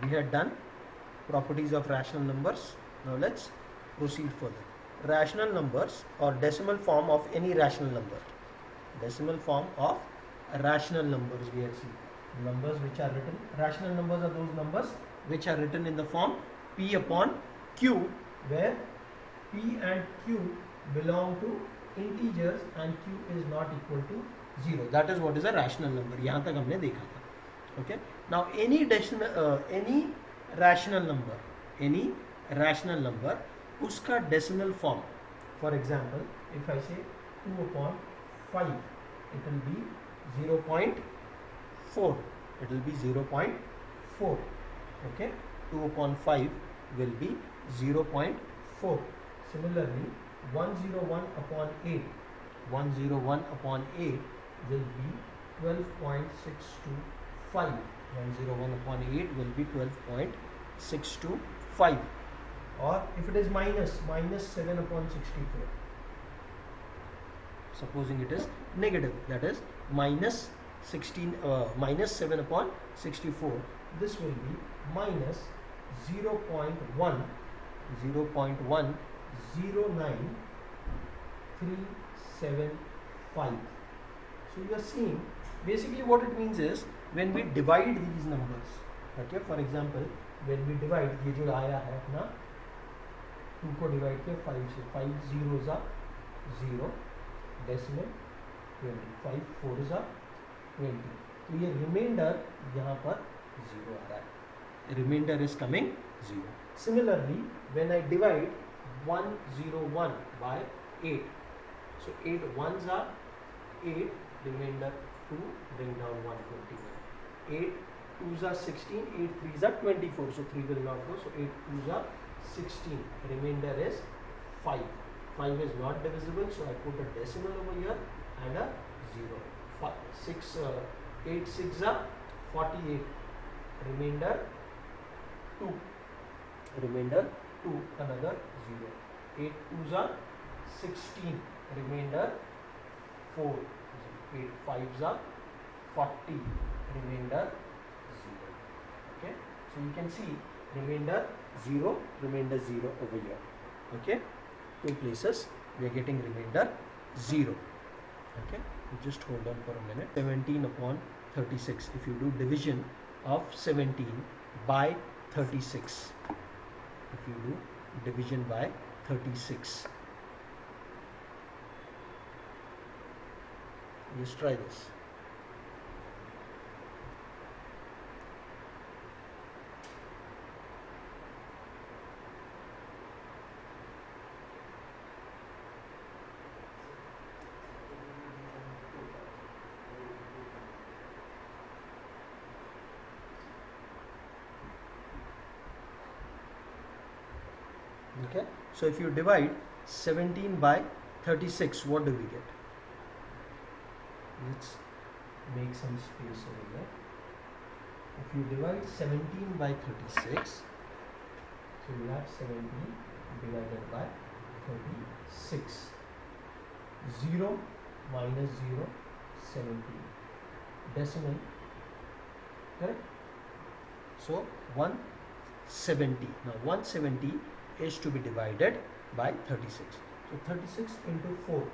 We had done properties of rational numbers. Now let's proceed further. Rational numbers or decimal form of any rational number. Decimal form of rational numbers we have seen. Numbers which are written, rational numbers are those numbers which are written in the form P upon Q, where P and Q belong to integers and Q is not equal to 0. That is what is a rational number. यहाँ तक हमने देखा था. Okay. Now any rational number, उसका decimal form. For example, if I say 2 upon 5, it will be 0.4. It will be 0.4. Okay. 2 upon 5 will be 0.4. Similarly, 101 upon 8. 101 upon 8 will be 12.625. 101 upon 8 will be 12.625. Or if it is minus 7 upon 64. Supposing it is negative, that is minus 7 upon 64. This will be minus 0.109375. So you are seeing basically what it means is when we divide these numbers. Okay, for example, when we divide, ये जो आया है अपना 2 को divide किया 5 से, 5 zeros are 0, decimal 20, 5 4s are 20. तो ये रिमाइंडर यहाँ पर 0 आ रहा है. Remainder is coming 0. Similarly, when I divide 101 by 8, so 8 ones are 8, remainder 2, bring down 121. 8 2s are 16, 8 3s are 24, so 3 will not go, so 8 2s are 16, remainder is 5. 5 is not divisible, so I put a decimal over here and a 0. 8 6 are 48, remainder 2, remainder 2, another 0. 8 2s are 16, remainder 4, 8 5s are 40, remainder 0. Okay, so you can see remainder 0, remainder 0 over here. Okay, 2 places we are getting remainder 0. Okay, just hold on for a minute. 17 upon 36. If you do division of 17 by 36, if you do division by 36, just try this. Okay, so if you divide 17 by 36, what do we get? Let's make some space over here. If you divide 17 by 36, so you have 17 divided by 36. 0 minus 0, 17. Decimal, correct? So 170. Now 170 is to be divided by 36. So 36 into 4.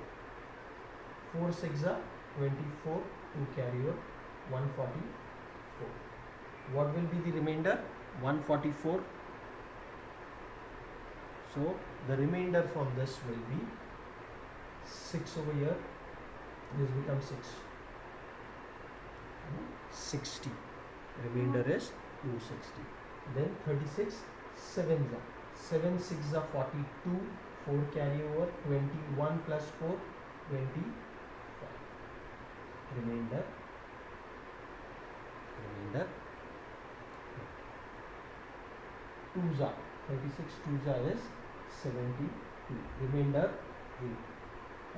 4 6 are 24, 2 carry over, 144. What will be the remainder? 144. So the remainder from this will be 6 over here. This becomes 6. 60. Remainder is 260. Then 36 7s are. 7 6 are 42, 4 carry over, 21 plus 4, 25. Remainder 2s are, 36 2s are is 72. Remainder 8.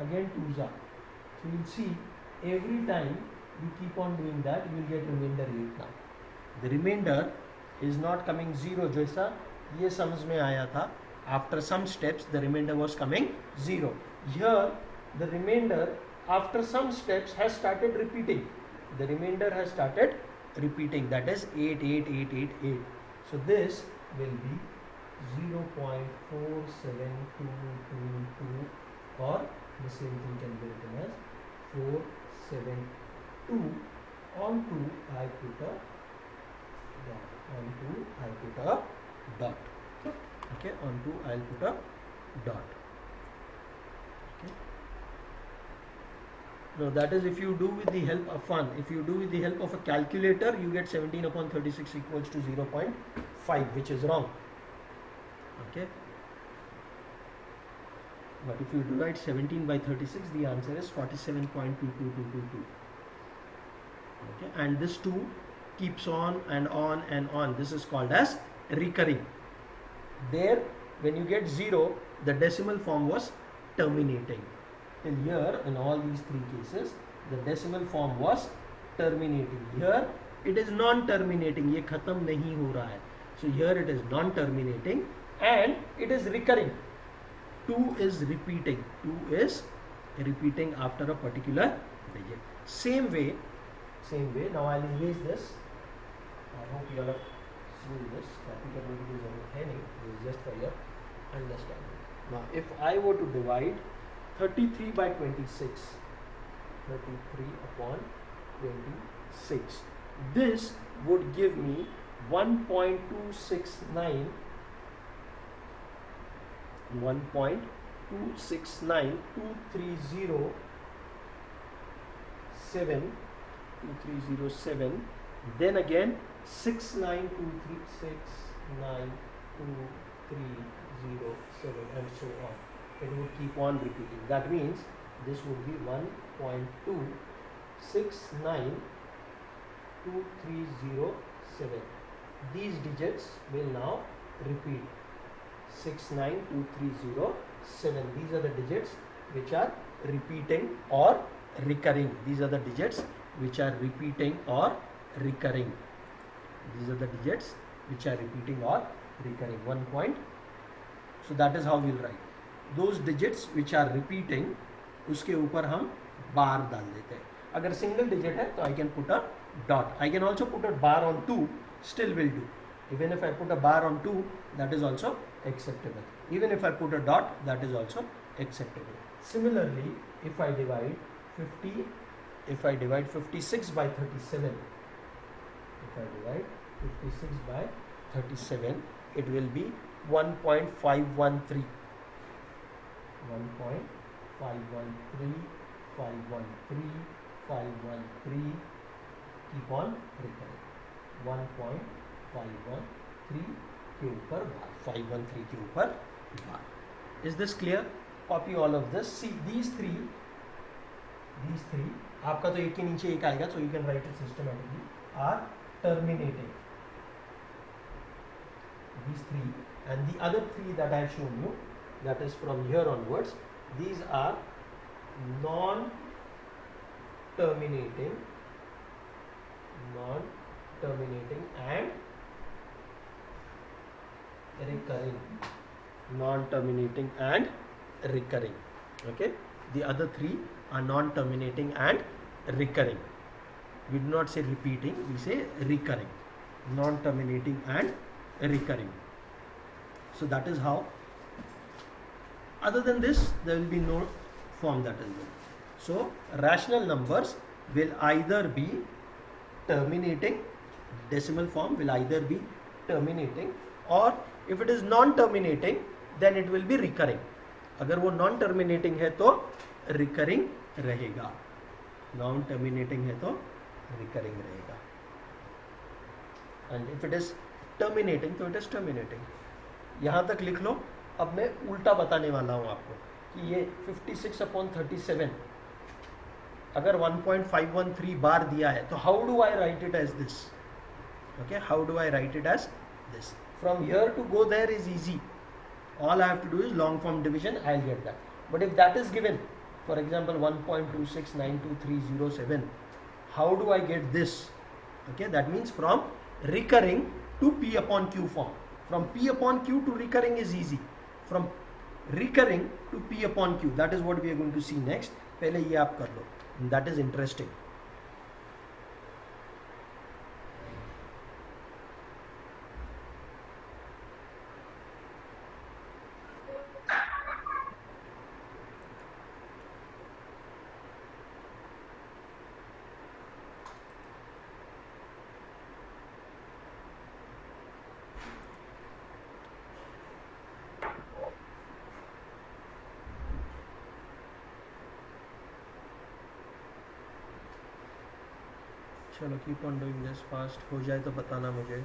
Again 2s are. So you will see every time you keep on doing that, you will get remainder 8 now. The remainder is not coming 0 जैसा ये समझ में आया था. After some steps the remainder was coming 0. Here the remainder after some steps has started repeating. The remainder has started repeating, that is 8 8 8 8 8. So this will be 0.47222, or the same thing can be written as 472 onto I put a dot, onto I put a dot. Okay, onto I'll put a dot. Okay. Now that is if you do with the help of fun. If you do with the help of a calculator, you get 17 upon 36 equals to 0.5, which is wrong. Okay. But if you divide 17 by 36, the answer is 47.22222. Okay, and this 2 keeps on and on and on. This is called as recurring. There, when you get 0, the decimal form was terminating. Till here, in all these 3 cases, the decimal form was terminating. Here, it is non-terminating. ये खत्म नहीं हो रहा है. So here it is non-terminating and it is recurring. 2 is repeating. 2 is repeating after a particular digit. Same way. Now I'll erase this. I hope you all have seen this. Copy करने की जरूरत है नहीं. This is just for your understanding. Now, if I were to divide 33 by 26, 33 upon 26, this would give me 1.269 2307, then again 6923692307, and so on. It would keep on repeating. That means this would be 1.2692307. These digits will now repeat. 69237. These are the digits which are repeating or recurring. These are the digits which are repeating or recurring. These are the digits which are repeating or recurring. 1 point. So that is how we will write. Those digits which are repeating, उसके ऊपर हम बार डाल देते हैं. अगर single digit है तो I can put a dot. I can also put a bar on 2. Still will do. Even if I put a bar on 2, that is also acceptable. Even if I put a dot, that is also acceptable. Similarly, if I divide 56 by 37, if I divide 56 by 37, it will be 1.513. 513, keep on recurring. 1.513 के ऊपर बार, 513 के ऊपर बार. Is this clear? Copy all of this. See these three. आपका तो एक के नीचे एक आएगा, so you can write it systematically. Are terminating. These 3 and the other 3 that I have shown you, that is from here onwards, these are non-terminating and recurring. Non-terminating and recurring. Okay, the other 3 are non-terminating and recurring. We do not say repeating, we say recurring. Non-terminating and recurring. So that is how. Other than this, there will be no form that is there. So rational numbers will either be terminating, decimal form will either be terminating, or if it is non-terminating, then it will be recurring. अगर वो non-terminating है तो recurring रहेगा, non-terminating है तो recurring रहेगा, and if it is terminating तो it is terminating. यहाँ तक लिख लो. अब मैं उल्टा बताने वाला हूँ आपको कि ये 56/37 अगर 1.513 बार दिया है तो how do I write it as this. Okay, how do I write it as this. From here to go there is easy. All I have to do is long form division. I will get that. But if that is given, for example 1.26922307, how do I get this? Okay, that means from recurring to P upon Q form. From P upon Q to recurring is easy. From recurring to P upon Q, that is what we are going to see next. पहले ये आप कर लो. That is interesting. चलो keep on doing this fast, हो जाए तो बताना मुझे।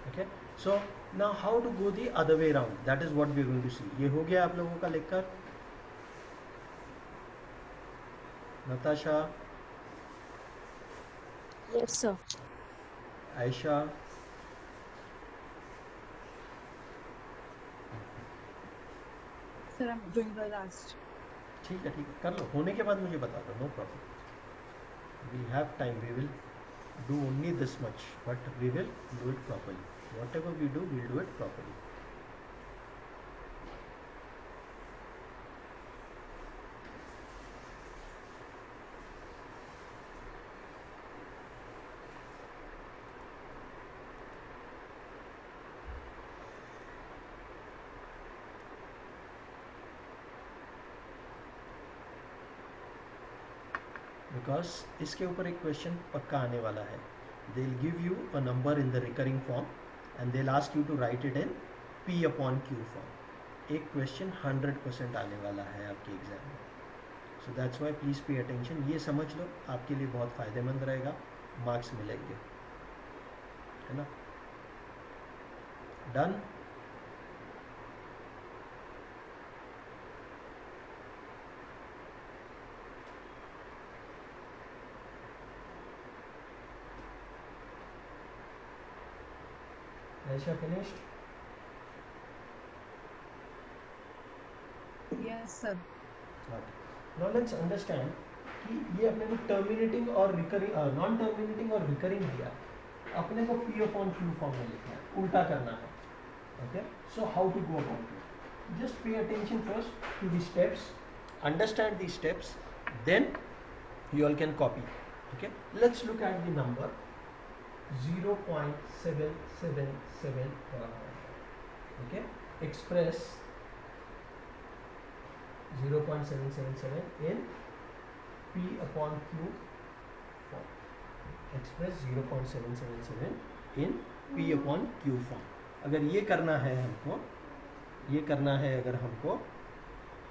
Okay, so now how to go the other way round, that is what we are going to see. ये हो गया आप लोगों का lecture. Natasha, Yes, sir. Ayesha, Sir, I'm doing the last. ठीक है कर लो, होने के बाद मुझे बता दो, no problem, we have time, we will do only this much, but we will do it properly. Whatever we do, we'll do it properly. Because इसके ऊपर एक क्वेश्चन पक्का आने वाला है. They'll give you a number in the recurring form and they'll ask you to write it in P upon Q form. एक question 100% आने वाला है आपके एग्जाम में. So that's why please pay attention. ये समझ लो, आपके लिए बहुत फ़ायदेमंद रहेगा, मार्क्स मिलेंगे, है ना. Done. Aisha finished? Yes, sir. Okay. Now let's understand कि ये अपने को टर्मिनेटिंग और रिकरिंग, नॉन टर्मिनेटिंग और रिकरिंग दिया, अपने को P अपॉन Q फॉर्म में लिखना है, उल्टा करना है. Okay, so how to go about it? Just pay attention first to the steps, understand the steps, then you all can copy. Okay, let's look at the number 0.777 per hour. Okay, express 0.777 in P upon Q form. Express 0.777 in P upon Q form. अगर ये करना है हमको, ये करना है अगर हमको,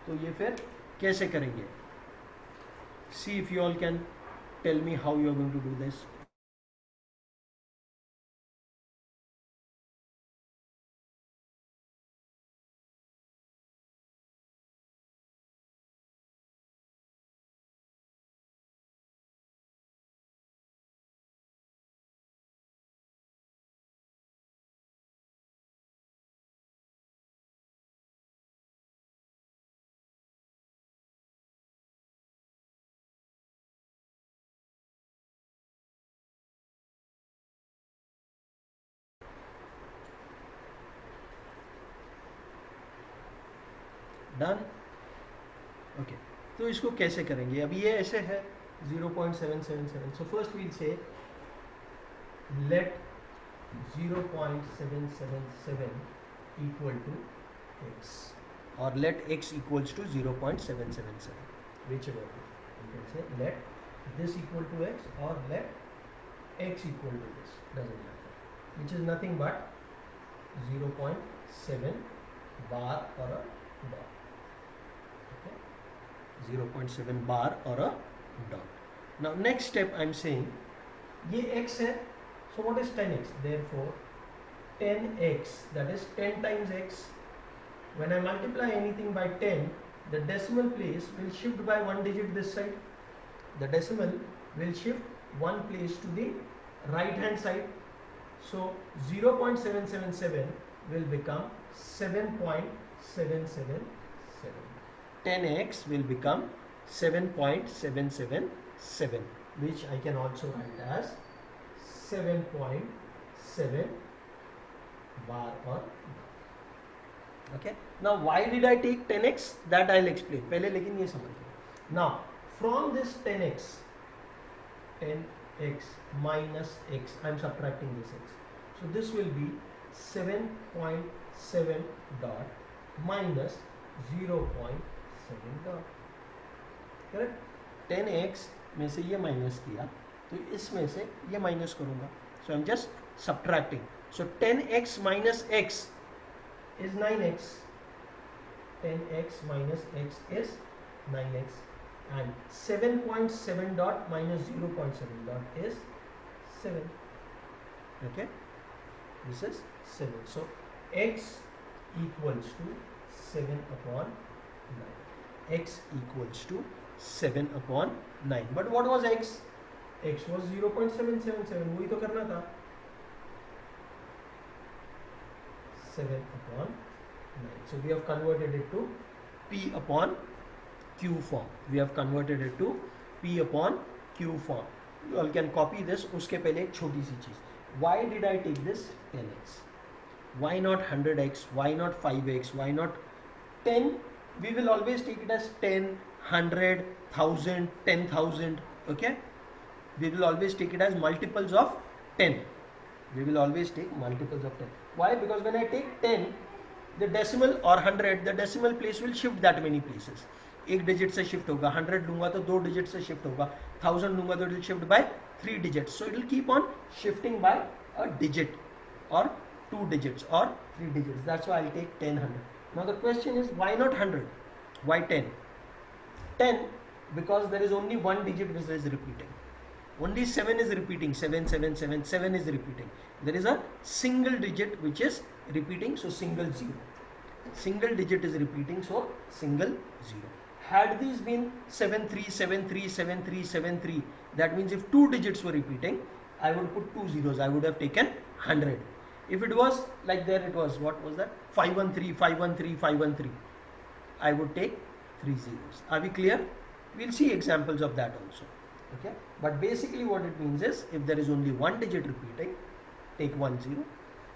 तो ये फिर कैसे करेंगे? See if you all can tell me how you are going to do this. Done. Okay, तो इसको कैसे करेंगे? अब ये ऐसे है 0.777. सो फर्स्ट वील से late 0.777 equal to x, or let x equals to 0.777, whichever way. You can say let this equal to x or let x equal to this, doesn't matter, which is nothing but 0.7 bar or a dot. 0.7 bar or a dot. Now next step I'm saying ये x है, so what is 10x? Therefore 10x, that is 10 times x. When I multiply anything by 10, the decimal place will shift by one digit this side. The decimal will shift one place to the right hand side. So 0.777 will become 7.777. 10x will become 7.777, which I can also write as 7.7 bar or. Okay, now why did I take 10x? That I'll explain. पहले लेकिन ये समझ लो. Now from this 10x minus x, I'm subtracting this x. So this will be 7.7 dot minus 0.7 dot. Correct. 10x में से ये minus किया तो इसमें से ये माइनस करूँगा. So I am just subtracting. So 10x minus x is 9x. 10x minus x is 9x. And 7.7 dot minus 0.7 dot is 7. Okay, this is 7. So x equals to 7 upon 9. X equals to 7 upon 9. But what was x? X was 0.777. वही तो करना था. 7 upon 9. So we have converted it to P upon Q form. We have converted it to P upon Q form. You all can copy this. उसके पहले एक छोटी सी चीज. Why did I take this 10x? Why not 100x? Why not 5x? Why not 10? We will always take it as 10, 100, 1000, 10,000. Okay? We will always take it as multiples of 10. We will always take multiples of 10. Why? Because when I take 10, the decimal or 100, the decimal place will shift that many places. एक digit से shift होगा. 100 लूंगा तो 2 digit से shift होगा. 1000 लूंगा तो it will shift by 3 digits. So it will keep on shifting by a digit or 2 digits or 3 digits. That's why I'll take 10, 100. Now the question is, why not 100? Why 10? 10 because there is only one digit which is repeating. Only 7 is repeating. 7, 7, 7, 7 is repeating. There is a single digit which is repeating, so single 0. Single digit is repeating, so single 0. Had these been 7, 3, 7, 3, 7, 3, 7, 3, that means if 2 digits were repeating, I would put 2 zeros. I would have taken 100. If it was like there, it was, what was that? 513, 513, 513. I would take 3 zeros. Are we clear? We'll see examples of that also. Okay, but basically what it means is, if there is only one digit repeating, take 1 0.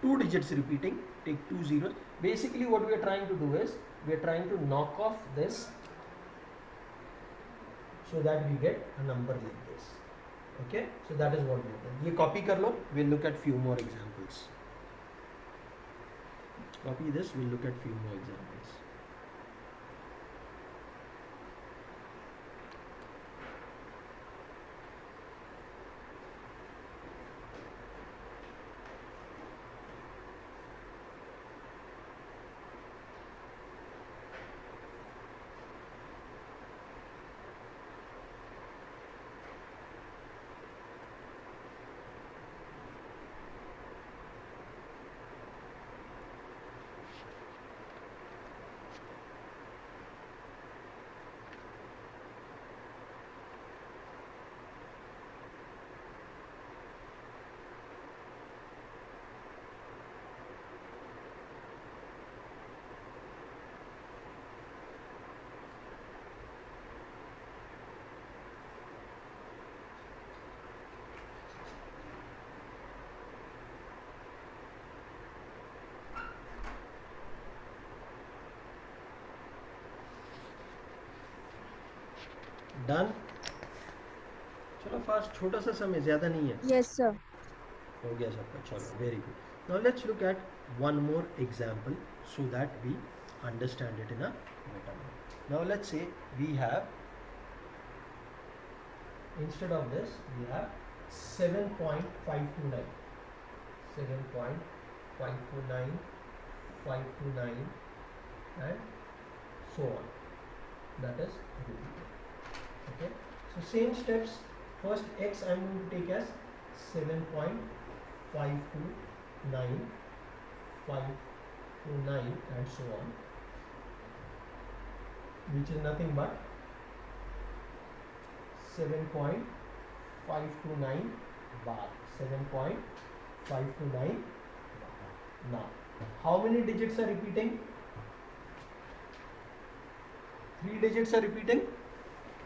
2 digits repeating, take 2 zeros. Basically what we are trying to do is, we are trying to knock off this so that we get a number like this. Okay, so that is what we have done. ये copy कर लो. We'll look at few more examples. Copy this. We'll look at few more examples. Done. चलो fast. छोटा सा समय, ज़्यादा नहीं है. Yes, sir. हो गया सबका. चलो, very good. Now let's look at one more example so that we understand it in a better way. Now let's say we have, instead of this, we have 7.529, 7.529, 529, and so on. That is repeated. Okay, so same steps. First x I am going to take as 7.529, 529, and so on, which is nothing but 7.529 bar. 7.529 bar. Now, how many digits are repeating? 3 digits are repeating.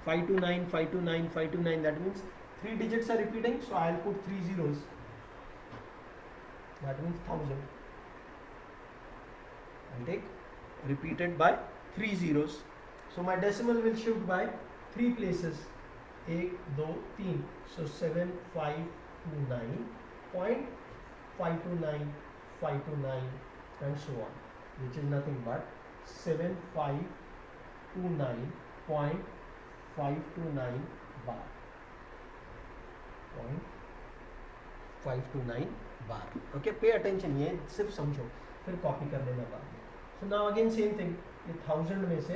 529, 529, 529. That means 3 digits are repeating. So I'll put 3 zeros. That means 1000. I'll take repeated by 3 zeros. So my decimal will shift by 3 places. 1, 2, 3. So 7529.529, 529, and so on, which is nothing but 7529.529 bar. 0.529 bar. Okay, pay attention, ये सिर्फ समझो, फिर copy कर लेना बाद में. So now again same thing, ये 1000 में से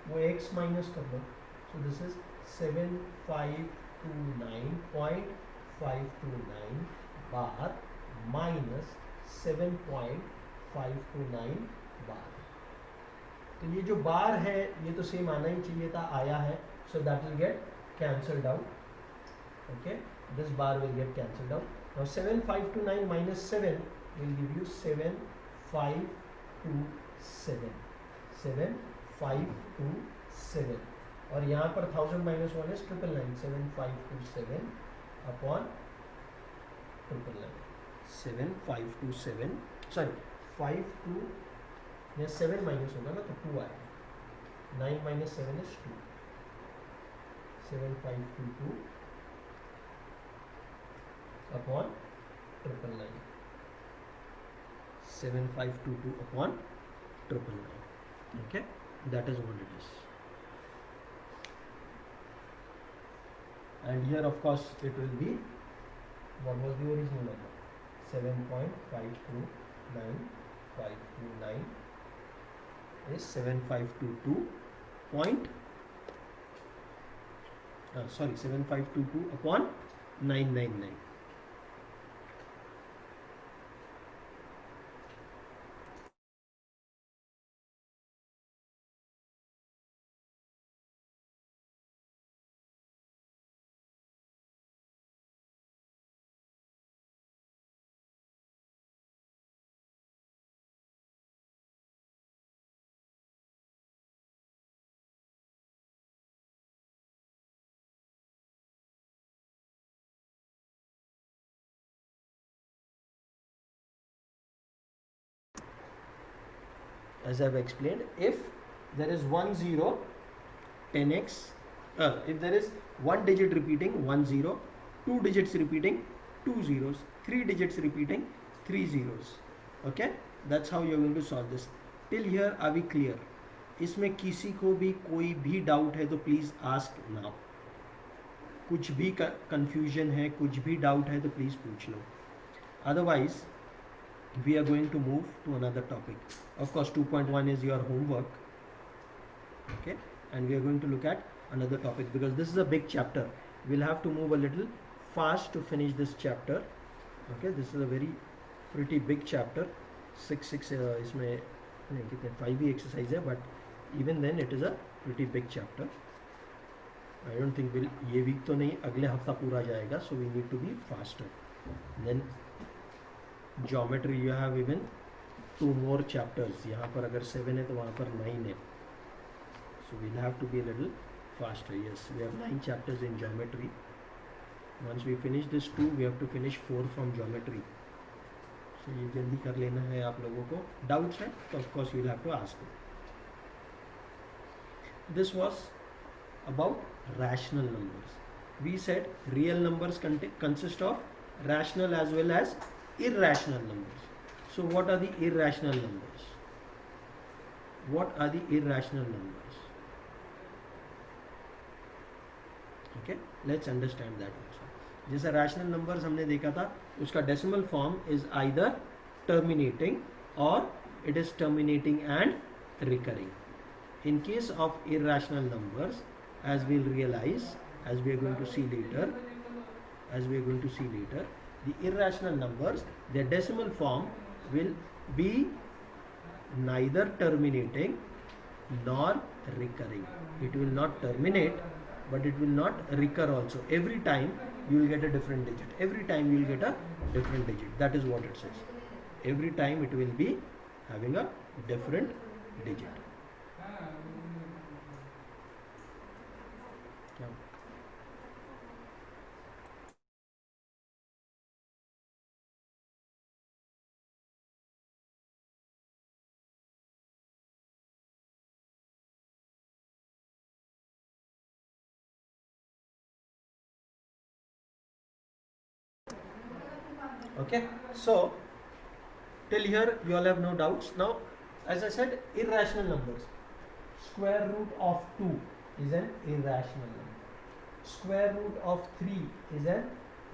वो x माइनस कर दो. So this is 7529.529 bar minus 7.529 बार. तो ये जो बार है ये तो सेम आना ही चाहिए था, आया है. So that will get cancelled out. Okay, this bar will get cancelled out. Now 7529 minus 7 will give you 7527. 7527. और यहाँ पर 1000 minus 1 is 999. 7527 upon 999. 7527. Sorry, 52. यहाँ 7 minus होगा ना तो 2 आएगा. 9 minus 7 is 2. 7522 upon 999. 7522 upon 999. Okay, that is what it is. And here of course it will be, what was the original number? 7.529529 is 7522 7522 upon 999. As I have explained, if there is 1 0, 10x, if there is one digit repeating 1 0, 2 digits repeating 2 zeros, 3 digits repeating 3 zeros. Okay, that's how you're going to solve this. Till here are we clear? इसमें किसी को भी कोई भी doubt है तो please ask now. कुछ भी कंफ्यूजन है, कुछ भी डाउट है तो प्लीज़ पूछ लो. Otherwise we are going to move to another topic. Of course 2.1 is your homework. Okay, and we are going to look at another topic because this is a big chapter. We'll have to move a little fast to finish this chapter. Okay, this is a very pretty big chapter. 6 इसमें कितने 5 ही exercise है, but even then it is a pretty big chapter. I don't think we'll ये week तो नहीं, अगले हफ्ता पूरा जाएगा, so we need to be faster. Then geometry you have even 2 more chapters. यहाँ पर अगर 7 है तो वहाँ पर 9 है, so we'll have to be a little faster. Yes, we have 9 chapters in geometry. Once we finish this 2, we have to finish 4 from geometry. So ये जल्दी कर लेना है आप लोगों को. Doubts है तो of course you'll have to ask me. This was about rational numbers. We said real numbers consist of rational as well as irrational numbers. So what are the irrational numbers? What are the irrational numbers? Okay, let's understand that also. जैसे rational numbers हमने देखा था, उसका decimal form is either terminating or it is terminating and recurring. In case of irrational numbers, as we'll realize, as we are going to see later, the irrational numbers, their decimal form will be neither terminating nor recurring. It will not terminate, but it will not recur also. Every time you will get a different digit. Every time you will get a different digit. That is what it says. Every time it will be having a different digit. Okay, so till here you all have no doubts. Now, as I said, irrational numbers. Square root of 2 is an irrational number. square root of 3 is an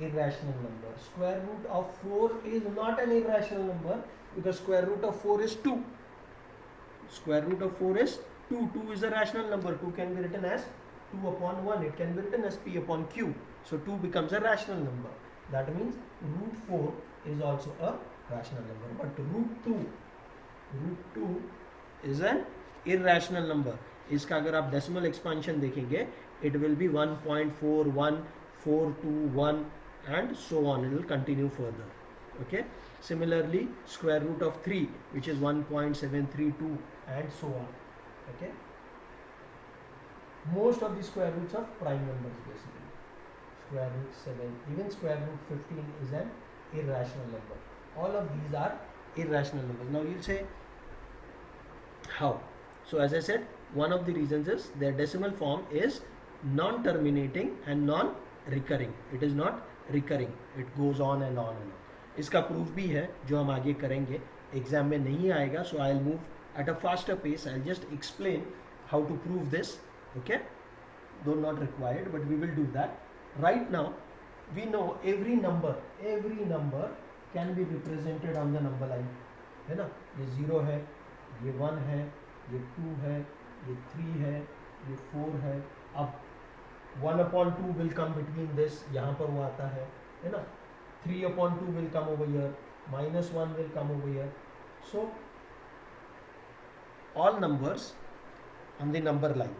irrational number. Square root of 4 is not an irrational number because square root of 4 is 2. Square root of 4 is 2. 2 is a rational number. 2 can be written as 2 upon 1. It can be written as P upon Q. So 2 becomes a rational number. That means root 4 is also a rational number. But root 2 is an irrational number. इसका अगर आप decimal expansion देखेंगे, it will be 1.41421 and so on. It will continue further. Okay. Similarly, square root of 3, which is 1.732 and so on. Okay. Most of the square roots of prime numbers basically. Square root 7, even square root 15 is an irrational number. All of these are irrational numbers. Now you'll say, how? So as I said, one of the reasons is their decimal form is non-terminating and non-recurring. It is not recurring. It goes on and on and on. इसका proof भी है जो हम आगे करेंगे. Exam में नहीं आएगा, so I'll move at a faster pace. I'll just explain how to prove this. Okay, though not required, but we will do that. Right now we know every number can be represented on the number line, है ना. ये 0 है, ये 1 है, ये 2 है, ये 3 है, ये 4 है. अब 1/2 will come between this, यहाँ पर वो आता है ना. 3/2 will come over here, -1 will come over here. So all numbers on the number line,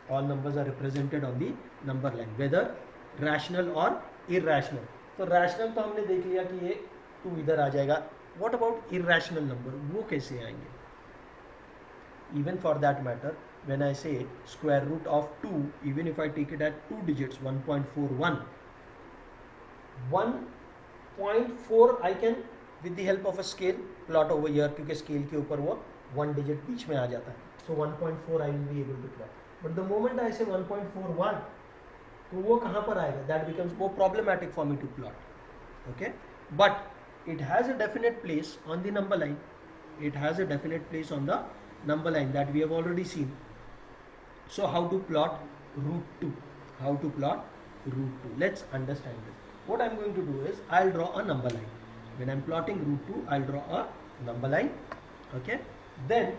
all numbers are represented on the number line, whether rational or irrational. तो rational तो हमने देख लिया कि ये 2 इधर आ जाएगा. What about irrational number? वो कैसे आएंगे? Even for that matter, when I say square root of 2, even if I take it at 2 digits, 1.41, 1.4 I can with the help of a scale plot over here, क्योंकि scale के ऊपर वो 1 digit बीच में आ जाता है. So 1.4 I will be able to plot. But the moment I say 1.41, तो वो कहाँ पर आएगा? That becomes more problematic for me to plot. Okay, but it has a definite place on the number line. It has a definite place on the number line that we have already seen. So how to plot root 2? How to plot root 2? Let's understand this. What I'm going to do is I'll draw a number line. When I'm plotting root 2, I'll draw a number line. Okay. Then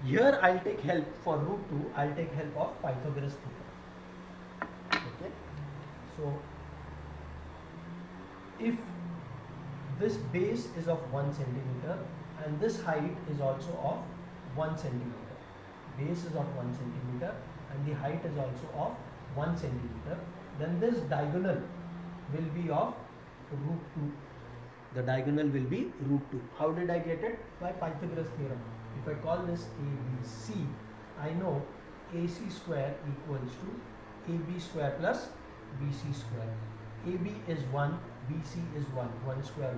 here I'll take help for root 2. I'll take help of Pythagoras theorem. Okay. So if this base is of 1 centimeter and this height is also of 1 centimeter. Base is of 1 centimeter and the height is also of 1 centimeter. Then this diagonal will be of root 2. The diagonal will be root 2. How did I get it? By Pythagoras theorem. If I call this ABC, I know AC square equals to AB square plus BC square. AB is 1, BC is 1. 1 square,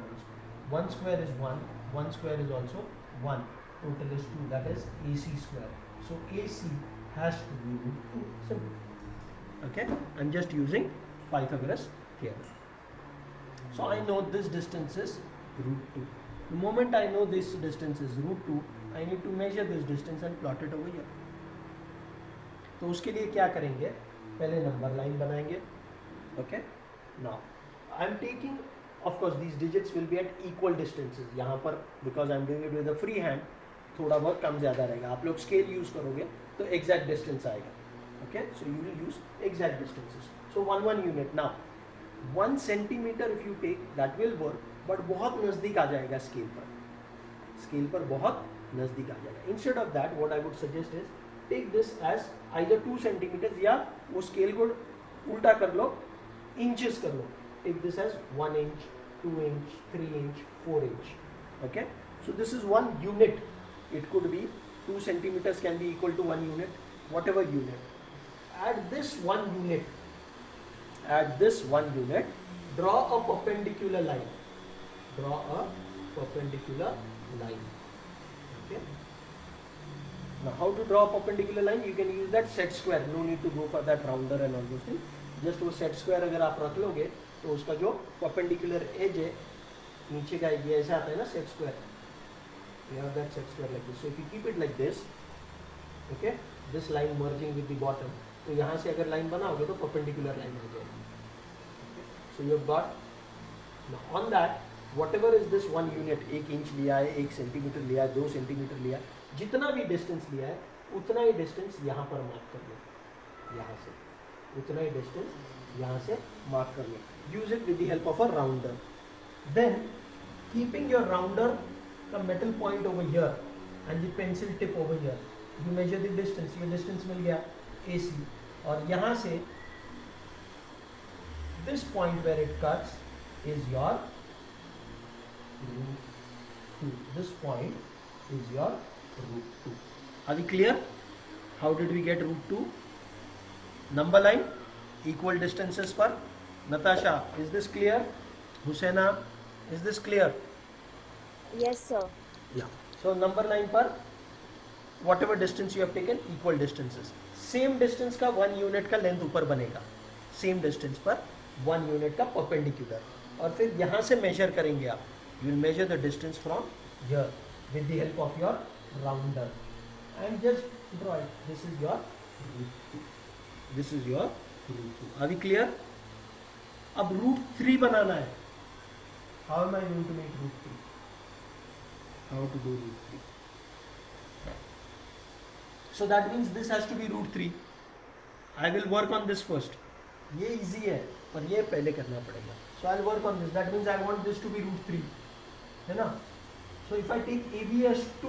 1 square is 1. 1 square is also 1. Total is 2. That is AC square. So AC has to be root 2. Simple. Okay. I'm just using Pythagoras theorem. So I know this distance is root 2. The moment I know this distance is root 2, I need to measure this distance and plot it over here. तो उसके लिए क्या करेंगे? पहले number line बनाएंगे. Okay. Now I'm taking, of course these digits will be at equal distances. यहाँ पर because I'm doing it with a free hand, थोड़ा बहुत कम ज़्यादा रहेगा. आप लोग scale use करोगे तो exact distance आएगा. Okay, so you will use exact distances. So 1 unit. Now 1 centimeter if you take, that will work, but बहुत नज़दीक आ जाएगा scale पर. Scale पर बहुत नज़दीक आ जाएगा. Instead of that, what I would suggest is take this as either 2 centimeters या वो scale को उल्टा कर लो, inches कर लो. Take this as 1 inch, 2 inch, 3 inch, 4 inch. Okay. So this is 1 unit. It could be 2 centimeters can be equal to 1 unit, whatever unit. At this 1 unit, draw a perpendicular line. Draw a perpendicular line. Okay. Now how to draw a perpendicular line? You can use that set square. No need to go for that rounder and all those things. Just वो set square अगर आप रख लोगे तो उसका जो perpendicular edge है नीचे का ये ऐसा आता है ना set square. You have that set square like this. So if you keep it like this, okay, this line merging with the bottom, तो यहाँ से अगर लाइन बनाओगे तो परपेंडिकुलर लाइन हो जाएगी. So you have got. On that whatever is this 1 unit, 1 inch लिया है, 1 सेंटीमीटर लिया है, 2 सेंटीमीटर लिया है, जितना भी डिस्टेंस लिया है उतना ही डिस्टेंस यहाँ पर मार्क कर लो. यहाँ से उतना ही डिस्टेंस यहाँ से मार्क कर लो. Use it with the help of a rounder. Then keeping your rounder का metal point over here and the pencil tip over here, you measure the distance. ये डिस्टेंस मिल गया AC, और यहाँ से this point where it cuts is your root 2. This point is your root 2. Are we clear? How did we get root 2? Number line, equal distances per. Natasha, is this clear? Husaina, is this clear? Yes, sir. Yeah. So number line per whatever distance you have taken, equal distances. Same distance का 1 unit का length ऊपर बनेगा. Same distance पर 1 unit का perpendicular. और फिर यहाँ से measure करेंगे आप. You will measure the distance from here with the help of your rounder and just draw it. This is your root 2. This is your root 2. Are we clear? अब root 3 बनाना है. How am I going to make root 3? How to do root 3? So that means this has to be root 3. I will work on this first. ये easy है पर ये पहले करना पड़ेगा. So I'll work on this. That means I want this to be root 3. है ना? So if I take AB as 2,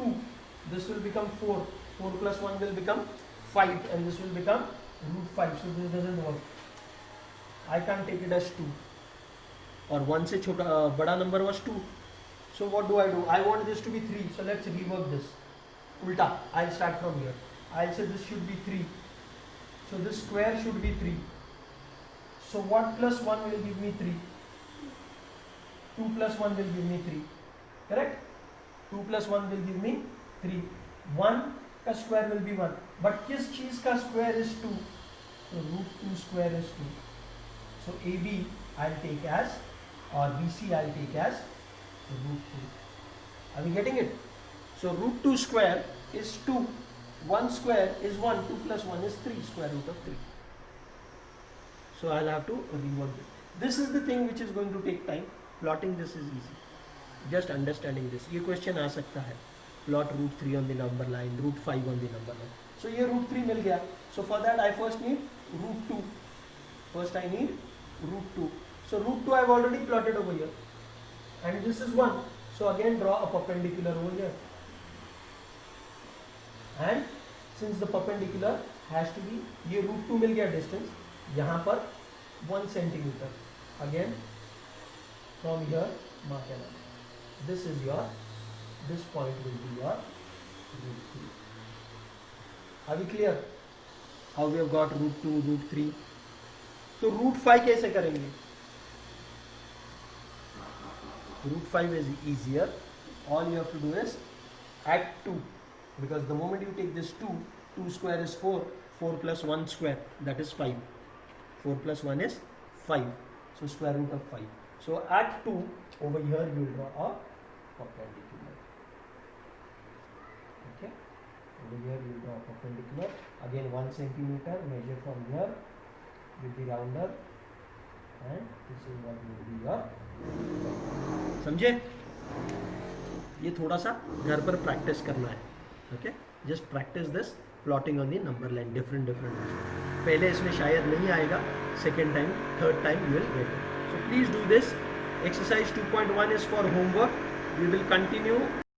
this will become 4. 4 plus 1 will become 5, and this will become root 5. So this doesn't work. I can't take it as 2. और 1 से छोटा बड़ा number was 2. So what do? I want this to be 3. So let's rework this. उल्टा. I'll start from here. I'll say this should be 3. So this square should be 3. So what plus 1 will give me 3? 2 plus 1 will give me 3. Correct? 2 plus 1 will give me 3. 1 का square will be 1. But किस चीज का square is 2? So root 2 square is 2. So AB I'll take as, or BC I'll take as root 2. Are we getting it? So root 2 square is 2. 1 square is 1. 2 plus 1 is 3. Square root of 3. So I'll have to rework this. This is the thing which is going to take time. Plotting this is easy. Just understanding this. ये question आ सकता है. Plot root 3 on the number line, root 5 on the number line. So ये root 3 मिल गया. So for that I first need root 2. First I need root 2. So root 2 I've already plotted over here. And this is 1. So again draw a perpendicular over here. And since the perpendicular has to be, ये root 2 मिल गया distance. यहाँ पर 1 centimeter. Again from here mark it. This is your, this point will be your root 3. Are we clear? How we have got root 2, root 3. So root 5 कैसे करेंगे? Root 5 is easier. All you have to do is add 2. Because the moment you take this 2, 2 square is 4. 4 plus 1 square, that is 5. 4 plus 1 is 5. So square root of 5. So at 2, over here you will draw a perpendicular. Okay. Over here you will draw a perpendicular. Again 1 centimeter, measure from here with the rounder. And this is what will be your. समझे? ये थोड़ा सा घर पर practice करना है. Okay. Just practice this plotting on the number line. Different. पहले इसमें शायद नहीं आएगा. Second time, third time you will get it. So please do this. Exercise 2.1 is for homework. We will continue